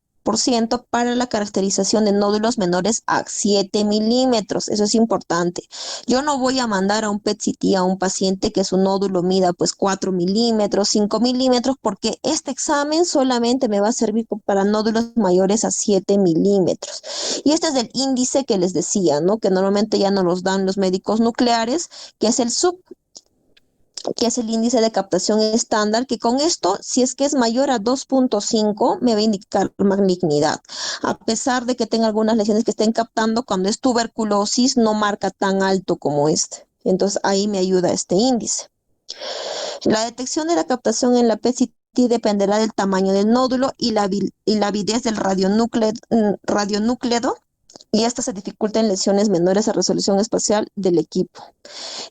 para la caracterización de nódulos menores a 7 milímetros. Eso es importante. Yo no voy a mandar a un PET-CT a un paciente que su nódulo mida pues 4 milímetros, 5 milímetros, porque este examen solamente me va a servir para nódulos mayores a 7 milímetros. Y este es el índice que les decía, ¿no? Que normalmente ya nos los dan los médicos nucleares, que es el SUB, que es el índice de captación estándar, que con esto, si es que es mayor a 2.5, me va a indicar malignidad. A pesar de que tenga algunas lesiones que estén captando, cuando es tuberculosis no marca tan alto como este. Entonces ahí me ayuda este índice. La detección de la captación en la PET-CT dependerá del tamaño del nódulo y la avidez del radionúclido, y esto se dificulta en lesiones menores a resolución espacial del equipo.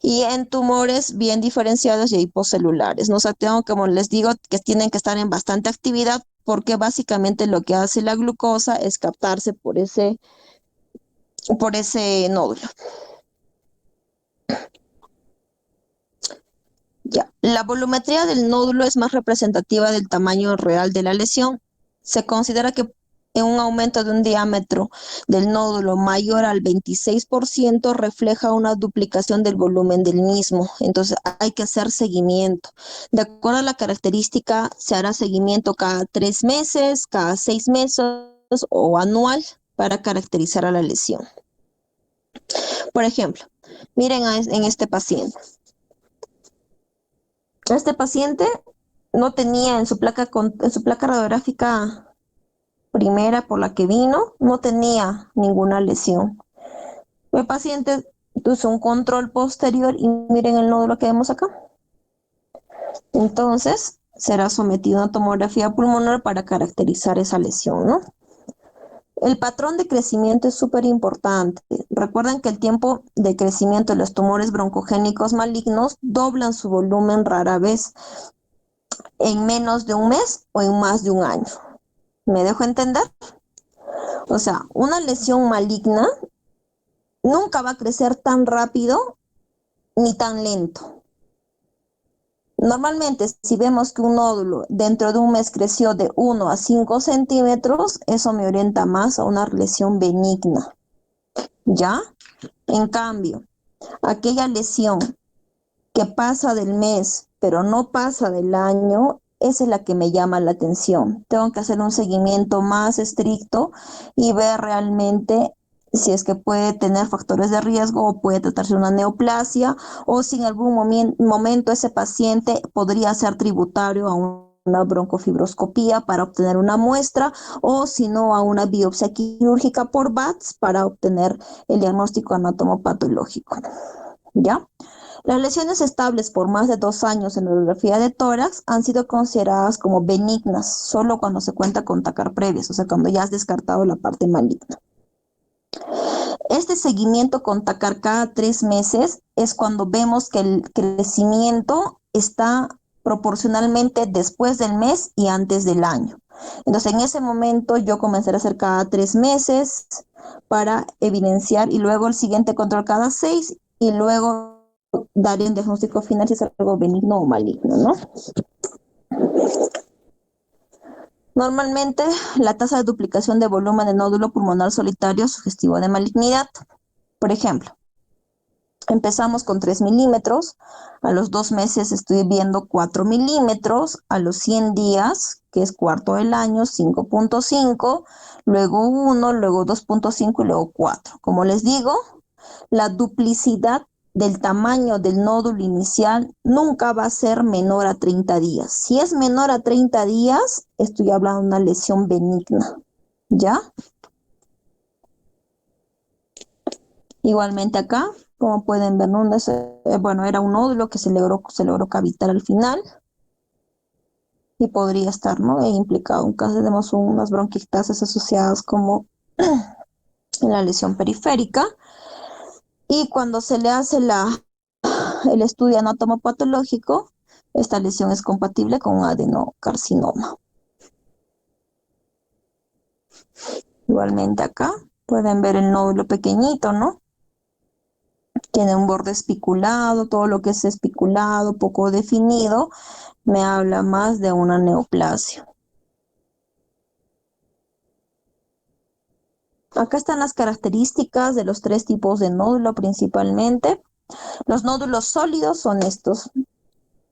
Y en tumores bien diferenciados y hipocelulares. No sé, como les digo, que tienen que estar en bastante actividad porque básicamente lo que hace la glucosa es captarse por ese nódulo. Ya. La volumetría del nódulo es más representativa del tamaño real de la lesión. Se considera que en un aumento de un diámetro del nódulo mayor al 26% refleja una duplicación del volumen del mismo. Entonces hay que hacer seguimiento. De acuerdo a la característica, se hará seguimiento cada 3 meses, cada 6 meses o anual para caracterizar a la lesión. Por ejemplo, miren en este paciente. Este paciente no tenía en su placa radiográfica primera por la que vino, no tenía ninguna lesión. El paciente Entonces, un control posterior y miren el nódulo que vemos acá. Entonces, será sometido a una tomografía pulmonar para caracterizar esa lesión, ¿no? El patrón de crecimiento es súper importante. Recuerden que el tiempo de crecimiento de los tumores broncogénicos malignos doblan su volumen rara vez en menos de un mes o en más de un año. ¿Me dejo entender? O sea, una lesión maligna nunca va a crecer tan rápido ni tan lento. Normalmente, si vemos que un nódulo dentro de un mes creció de 1 a 5 centímetros, eso me orienta más a una lesión benigna. ¿Ya? En cambio, aquella lesión que pasa del mes, pero no pasa del año, esa es la que me llama la atención. Tengo que hacer un seguimiento más estricto y ver realmente si es que puede tener factores de riesgo o puede tratarse de una neoplasia o si en algún momento ese paciente podría ser tributario a una broncofibroscopía para obtener una muestra o si no a una biopsia quirúrgica por BATS para obtener el diagnóstico anatomopatológico. ¿Ya? Las lesiones estables por más de 2 años en la radiografía de tórax han sido consideradas como benignas solo cuando se cuenta con TACAR previas, o sea, cuando ya has descartado la parte maligna. Este seguimiento con TACAR cada 3 meses es cuando vemos que el crecimiento está proporcionalmente después del mes y antes del año. Entonces, en ese momento yo comenzaré a hacer cada 3 meses para evidenciar y luego el siguiente control cada 6 y luego daré un diagnóstico final si es algo benigno o maligno, ¿no? Normalmente, la tasa de duplicación de volumen de nódulo pulmonar solitario es sugestivo de malignidad. Por ejemplo, empezamos con 3 milímetros, a los 2 meses estoy viendo 4 milímetros, a los 100 días, que es cuarto del año, 5.5, luego 1, luego 2.5 y luego 4. Como les digo, la duplicidad del tamaño del nódulo inicial nunca va a ser menor a 30 días. Si es menor a 30 días, estoy hablando de una lesión benigna, ¿ya? Igualmente acá, como pueden ver, ¿no? Bueno, era un nódulo que se logró cavitar al final y podría estar, ¿no? Implicado en caso tenemos unas bronquiectasias asociadas como en la lesión periférica. Y cuando se le hace el estudio anatomopatológico, esta lesión es compatible con un adenocarcinoma. Igualmente acá pueden ver el nódulo pequeñito, ¿no? Tiene un borde espiculado, todo lo que es espiculado, poco definido, me habla más de una neoplasia. Acá están las características de los 3 tipos de nódulo principalmente. Los nódulos sólidos son estos.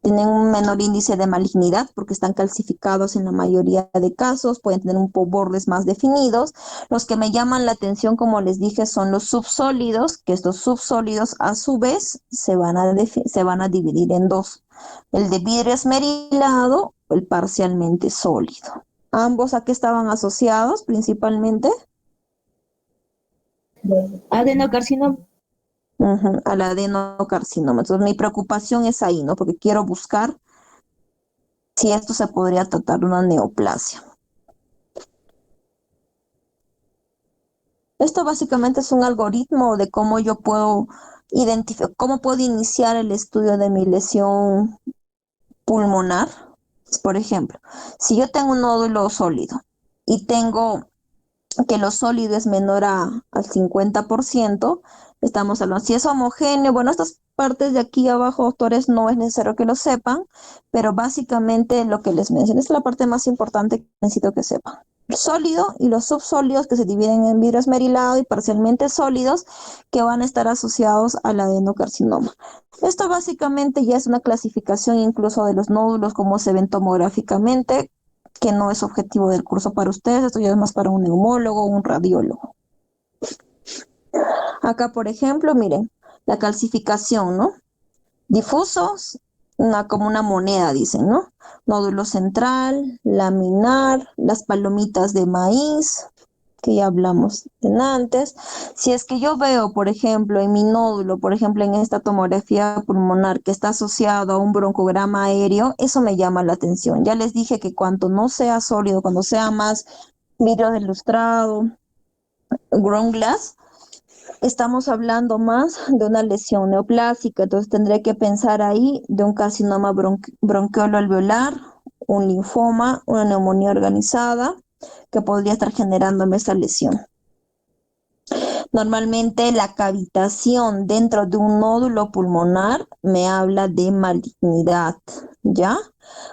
Tienen un menor índice de malignidad porque están calcificados en la mayoría de casos, pueden tener bordes más definidos. Los que me llaman la atención, como les dije, son los subsólidos, que estos subsólidos a su vez se van a dividir en 2. El de vidrio esmerilado o el parcialmente sólido. ¿Ambos a qué estaban asociados principalmente? Adenocarcinoma. Al adenocarcinoma. Entonces mi preocupación es ahí, ¿no? Porque quiero buscar si esto se podría tratar de una neoplasia. Esto básicamente es un algoritmo de cómo yo puedo cómo puedo iniciar el estudio de mi lesión pulmonar. Por ejemplo, si yo tengo un nódulo sólido y tengo que lo sólido es menor al 50%, estamos hablando, si es homogéneo, bueno, estas partes de aquí abajo, doctores, no es necesario que lo sepan, pero básicamente lo que les mencioné es la parte más importante que necesito que sepan. El sólido y los subsólidos que se dividen en vidrio esmerilado y parcialmente sólidos que van a estar asociados al adenocarcinoma. Esto básicamente ya es una clasificación incluso de los nódulos, cómo se ven tomográficamente, que no es objetivo del curso para ustedes, esto ya es más para un neumólogo o un radiólogo. Acá, por ejemplo, miren, la calcificación, ¿no? Difusos, como una moneda, dicen, ¿no? Nódulo central, laminar, las palomitas de maíz, que ya hablamos en antes. Si es que yo veo, por ejemplo, en mi nódulo, por ejemplo, en esta tomografía pulmonar que está asociado a un broncograma aéreo, eso me llama la atención. Ya les dije que cuanto no sea sólido, cuando sea más vidrio ilustrado, ground glass, estamos hablando más de una lesión neoplásica, entonces tendré que pensar ahí de un carcinoma bronquiolo alveolar, un linfoma, una neumonía organizada que podría estar generándome esa lesión. Normalmente la cavitación dentro de un nódulo pulmonar me habla de malignidad, ¿ya?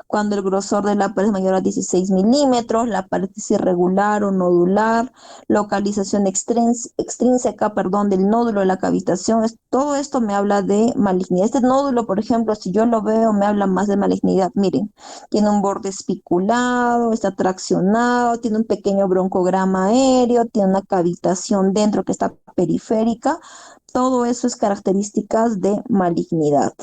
Cuando el grosor de la pared es mayor a 16 milímetros, la pared es irregular o nodular, localización extrínseca, del nódulo de la cavitación, todo esto me habla de malignidad. Este nódulo, por ejemplo, si yo lo veo, me habla más de malignidad. Miren, tiene un borde espiculado, está traccionado, tiene un pequeño broncograma aéreo, tiene una cavitación dentro que está periférica. Todo eso es características de malignidad.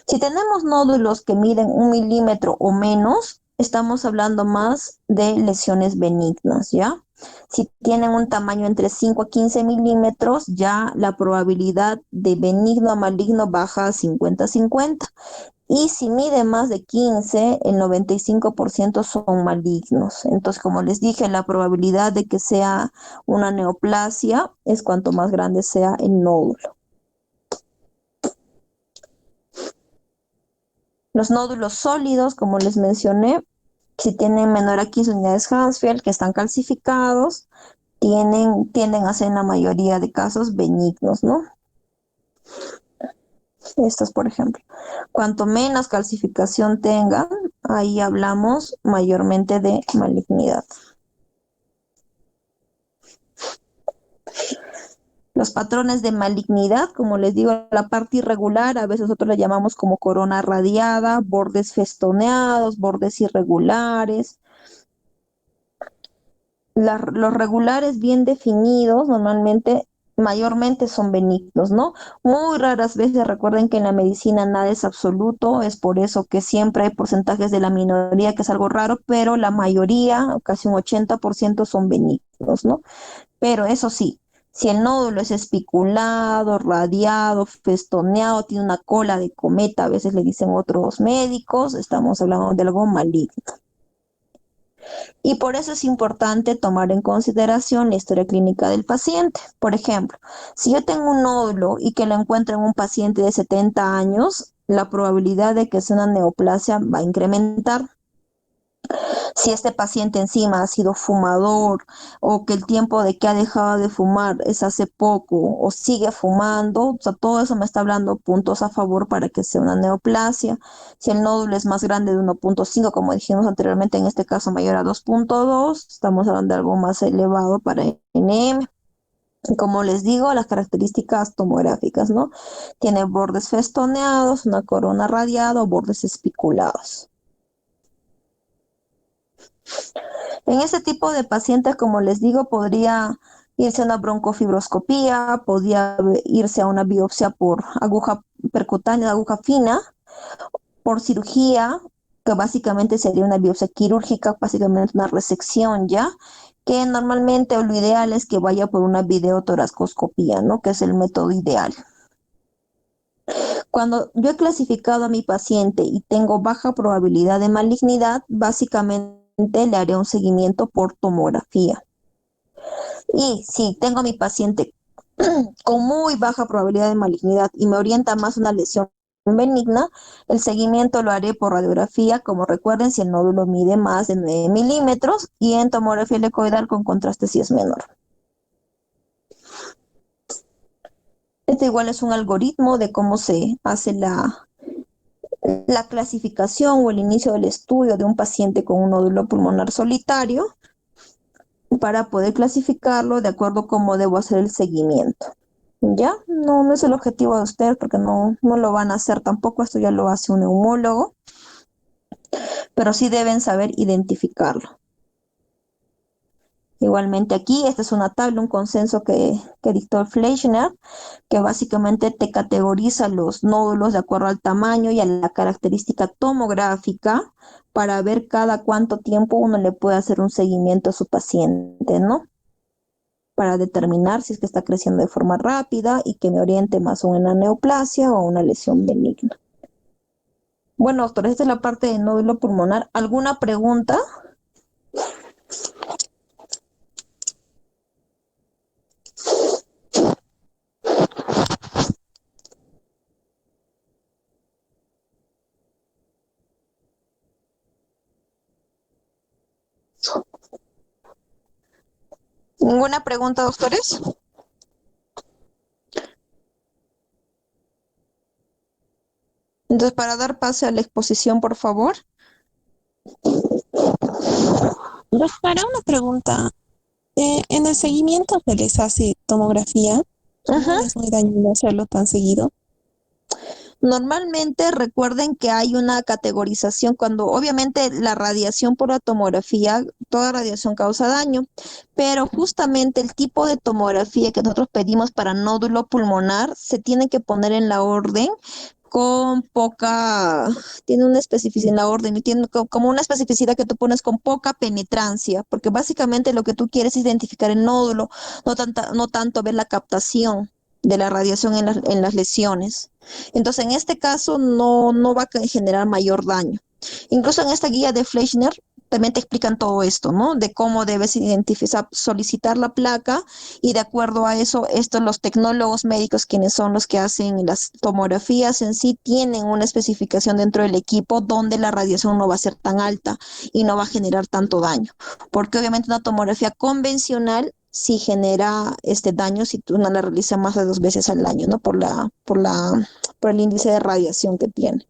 Si tenemos nódulos que miden 1 milímetro o menos, estamos hablando más de lesiones benignas, ¿ya? Si tienen un tamaño entre 5 a 15 milímetros, ya la probabilidad de benigno a maligno baja a 50-50. Y si mide más de 15, el 95% son malignos. Entonces, como les dije, la probabilidad de que sea una neoplasia es cuanto más grande sea el nódulo. Los nódulos sólidos, como les mencioné, si tienen menor a 15 unidades Hansfield, que están calcificados, tienden a ser en la mayoría de casos benignos, ¿no? Estos, por ejemplo. Cuanto menos calcificación tengan, ahí hablamos mayormente de malignidad. Los patrones de malignidad, como les digo, la parte irregular, a veces nosotros le llamamos como corona radiada, bordes festoneados, bordes irregulares. Los regulares bien definidos normalmente, mayormente son benignos, ¿no? Muy raras veces, recuerden que en la medicina nada es absoluto, es por eso que siempre hay porcentajes de la minoría, que es algo raro, pero la mayoría, casi un 80% son benignos, ¿no? Pero eso sí, si el nódulo es espiculado, radiado, festoneado, tiene una cola de cometa, a veces le dicen otros médicos, estamos hablando de algo maligno. Y por eso es importante tomar en consideración la historia clínica del paciente. Por ejemplo, si yo tengo un nódulo y que lo encuentro en un paciente de 70 años, la probabilidad de que sea una neoplasia va a incrementar. Si este paciente encima ha sido fumador o que el tiempo de que ha dejado de fumar es hace poco o sigue fumando, o sea, todo eso me está hablando puntos a favor para que sea una neoplasia. Si el nódulo es más grande de 1.5, como dijimos anteriormente, en este caso mayor a 2.2, estamos hablando de algo más elevado para NM. Como les digo, las características tomográficas, ¿no? Tiene bordes festoneados, una corona radiada o bordes espiculados. En este tipo de pacientes, como les digo, podría irse a una broncofibroscopía, podría irse a una biopsia por aguja percutánea, aguja fina, por cirugía, que básicamente sería una biopsia quirúrgica, básicamente una resección ya, que normalmente lo ideal es que vaya por una videotoracoscopía, ¿no? Que es el método ideal. Cuando yo he clasificado a mi paciente y tengo baja probabilidad de malignidad, básicamente le haré un seguimiento por tomografía. Y si tengo a mi paciente con muy baja probabilidad de malignidad y me orienta más una lesión benigna, el seguimiento lo haré por radiografía, como recuerden, si el nódulo mide más de 9 milímetros, y en tomografía helicoidal con contraste si es menor. Este igual es un algoritmo de cómo se hace la clasificación o el inicio del estudio de un paciente con un nódulo pulmonar solitario para poder clasificarlo de acuerdo a cómo debo hacer el seguimiento. ¿Ya? No es el objetivo de ustedes porque no lo van a hacer tampoco, esto ya lo hace un neumólogo, pero sí deben saber identificarlo. Igualmente aquí, esta es una tabla, un consenso que dictó Fleischner, que básicamente te categoriza los nódulos de acuerdo al tamaño y a la característica tomográfica para ver cada cuánto tiempo uno le puede hacer un seguimiento a su paciente, ¿no? Para determinar si es que está creciendo de forma rápida y que me oriente más a una neoplasia o a una lesión benigna. Bueno, doctor, esta es la parte de nódulo pulmonar. ¿Alguna pregunta? ¿Ninguna pregunta, doctores? Entonces, para dar pase a la exposición, por favor. Doctora, una pregunta. En el seguimiento se les hace tomografía. Ajá. No es muy dañino hacerlo tan seguido. Normalmente recuerden que hay una categorización cuando obviamente la radiación por la tomografía, toda radiación causa daño, pero justamente el tipo de tomografía que nosotros pedimos para nódulo pulmonar se tiene que poner en la orden con poca, tiene una especificidad en la orden, y tiene como una especificidad que tú pones con poca penetrancia, porque básicamente lo que tú quieres es identificar el nódulo, no tanto ver la captación de la radiación en las lesiones. Entonces, en este caso no va a generar mayor daño. Incluso en esta guía de Fleischner también te explican todo esto, ¿no? De cómo debes identificar, solicitar la placa y de acuerdo a eso, los tecnólogos médicos, quienes son los que hacen las tomografías en sí, tienen una especificación dentro del equipo donde la radiación no va a ser tan alta y no va a generar tanto daño. Porque obviamente una tomografía convencional sí genera daño si tú no la realizas más de 2 veces al año, ¿no? Por el índice de radiación que tiene.